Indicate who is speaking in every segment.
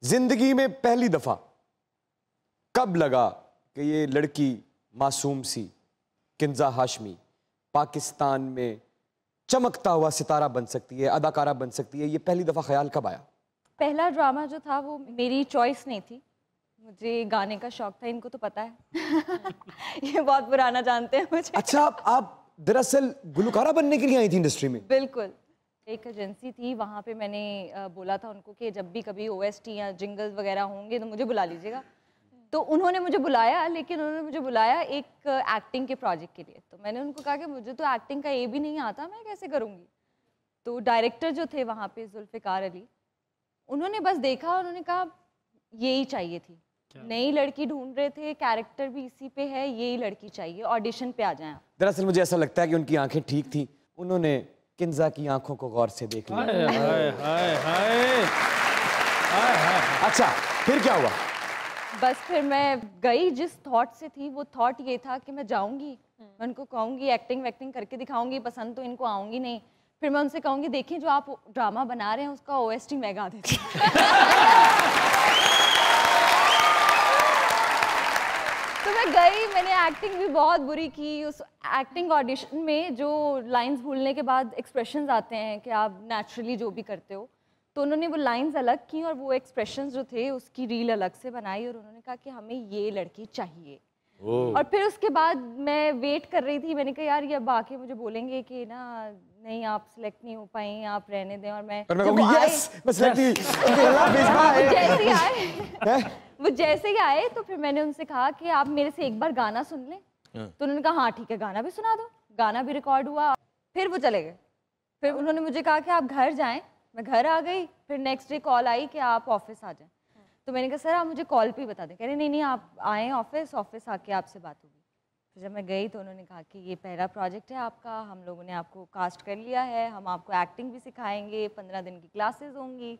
Speaker 1: जिंदगी में पहली दफा कब लगा कि ये लड़की मासूम सी किंजा हाशमी पाकिस्तान में चमकता हुआ सितारा बन सकती है, अदाकारा बन सकती है? ये पहली दफा ख्याल कब आया?
Speaker 2: पहला ड्रामा जो था वो मेरी चॉइस नहीं थी, मुझे गाने का शौक था, इनको तो पता है। ये बहुत पुराना जानते हैं मुझे।
Speaker 1: अच्छा, आप दरअसल गुलकारा बनने के लिए आई थी इंडस्ट्री में?
Speaker 2: बिल्कुल, एक एजेंसी थी, वहाँ पे मैंने बोला था उनको कि जब भी कभी OST या जिंगल्स वगैरह होंगे तो मुझे बुला लीजिएगा। तो उन्होंने मुझे बुलाया, लेकिन उन्होंने मुझे बुलाया एक एक्टिंग के प्रोजेक्ट के लिए। तो मैंने उनको कहा कि मुझे तो एक्टिंग का ये भी नहीं आता, मैं कैसे करूँगी? तो डायरेक्टर जो थे वहाँ पे जुल्फ़िकार अली, उन्होंने बस देखा, उन्होंने कहा यही चाहिए थी, नई लड़की ढूंढ रहे थे, कैरेक्टर भी इसी पे है, यही लड़की चाहिए, ऑडिशन पे आ जाएं। दरअसल
Speaker 1: मुझे ऐसा लगता है कि उनकी आंखें ठीक थी, उन्होंने किंजा की आंखों को गौर से देख लिया। अच्छा, फिर क्या हुआ?
Speaker 2: बस फिर मैं गई, जिस थॉट से थी वो थॉट ये था कि मैं जाऊंगी, मैं उनको कहूंगी एक्टिंग वैक्टिंग करके दिखाऊंगी, पसंद तो इनको आऊंगी नहीं। फिर मैं उनसे कहूंगी देखिए जो आप ड्रामा बना रहे हैं उसका OST मैं गा देती हूँ। तो मैं गई, मैंने एक्टिंग भी बहुत बुरी की। उस एक्टिंग ऑडिशन में जो लाइंस भूलने के बाद एक्सप्रेशंस आते हैं कि आप नेचुरली जो भी करते हो, तो उन्होंने वो लाइंस अलग की और वो एक्सप्रेशंस जो थे उसकी रील अलग से बनाई और उन्होंने कहा कि हमें ये लड़की चाहिए। और फिर उसके बाद मैं वेट कर रही थी, मैंने कहा यार ये अब आके मुझे बोलेंगे कि ना नहीं आप सिलेक्ट नहीं हो पाई, आप रहने दें। और मैं वो जैसे ही आए तो फिर मैंने उनसे कहा कि आप मेरे से एक बार गाना सुन लें। तो उन्होंने कहा हाँ ठीक है, गाना भी सुना दो। गाना भी रिकॉर्ड हुआ, फिर वो चले गए। फिर उन्होंने मुझे कहा कि आप घर जाएं। मैं घर आ गई, फिर नेक्स्ट डे कॉल आई कि आप ऑफिस आ जाएं। तो मैंने कहा सर आप मुझे कॉल पे ही बता दें। कह रहे नहीं नहीं आप आएँ ऑफिस आके आपसे बात होगी। फिर जब मैं गई तो उन्होंने कहा कि ये पहला प्रोजेक्ट है आपका, हम लोगों ने आपको कास्ट कर लिया है, हम आपको एक्टिंग भी सिखाएंगे, 15 दिन की क्लासेस होंगी।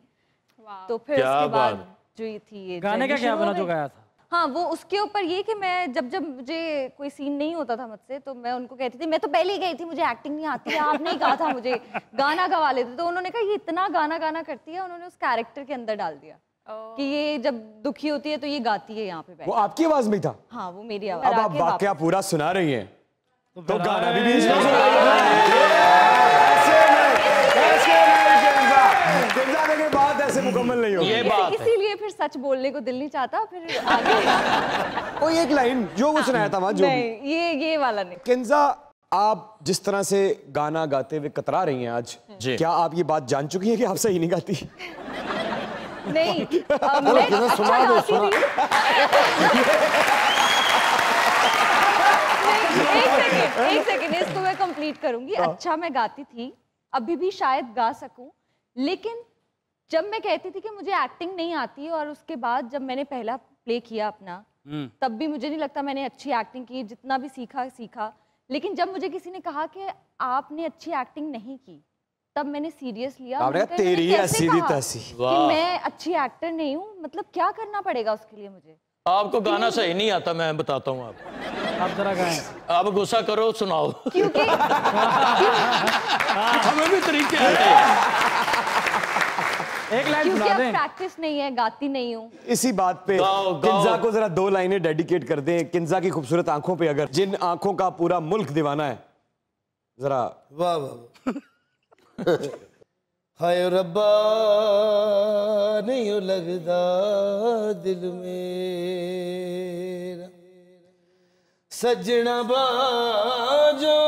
Speaker 2: तो फिर उसके बाद जो ये थी ये
Speaker 3: गाने का क्या बना जो गाया था?
Speaker 2: हाँ, वो उसके ऊपर ये कि मैं जब मुझे कोई सीन नहीं होता था मुझसे, तो मैं उनको कहती थी मैं तो पहले ही गई थी, मुझे एक्टिंग नहीं आती है, आपने ही कहा था मुझे गाना गवा लेते। तो उन्होंने कहा ये इतना गाना करती है, उन्होंने उस कैरेक्टर के अंदर डाल दिया कि ये जब दुखी होती है तो ये गाती है यहाँ पे।
Speaker 1: वो आपकी आवाज में था?
Speaker 2: हाँ, वो मेरी आवाज।
Speaker 1: अब आप वाकया पूरा सुना रही हैं तो गाना भी बीच में के बाद ऐसे मुकम्मल नहीं होगी।
Speaker 2: ये बात इसीलिए फिर सच बोलने को दिल नहीं चाहता। फिर आगे
Speaker 1: कोई एक लाइन जो वो सुनाया था वहां, जो
Speaker 2: नहीं, ये वाला नहीं।
Speaker 1: किंजा, आप जिस तरह से गाना गाते हुए कतरा रही हैं आज, क्या आप ये बात जान चुकी हैं कि आप सही नहीं गाती?
Speaker 2: नहीं, मैं सुना दो, सुना। एक सेकंड, इसको मैं कंप्लीट करूंगी। अच्छा मैं गाती थी, अभी भी शायद गा सकूं, लेकिन जब मैं कहती थी कि मुझे एक्टिंग नहीं आती, और उसके बाद जब मैंने पहला प्ले किया अपना, तब भी मुझे नहीं लगता मैंने अच्छी एक्टिंग की, जितना भी सीखा। लेकिन जब मुझे किसी ने कहा कि आपने अच्छी एक्टिंग नहीं की, तब मैंने सीरियस लिया।
Speaker 1: तेरी सीधी तैसी
Speaker 2: कि मैं अच्छी एक्टर नहीं हूँ, मतलब क्या करना पड़ेगा उसके लिए मुझे?
Speaker 4: आपको गाना सही नहीं आता, मैं बताता हूँ
Speaker 3: आप जरा गाएं।
Speaker 4: आप गुस्सा करो, सुनाओ।
Speaker 2: क्योंकि
Speaker 4: हमें भी तरीके आते हैं।
Speaker 3: एक लाइन सुना दें।
Speaker 2: प्रैक्टिस नहीं है, गाती नहीं हूँ।
Speaker 1: इसी बात पे किंजा को जरा 2 लाइनें डेडिकेट कर दें। किंजा की खूबसूरत आंखों पे, अगर जिन आंखों का पूरा मुल्क दीवाना है, जरा।
Speaker 5: वाह वाह। हाय रब्बा नहीं लगदा दिल मेरा, सजना बाजो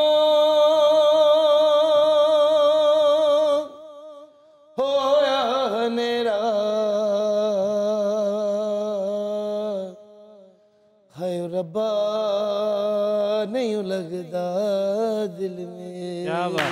Speaker 5: होया नेरा, हाय रब्बा नहीं लगदा दिल मेरा।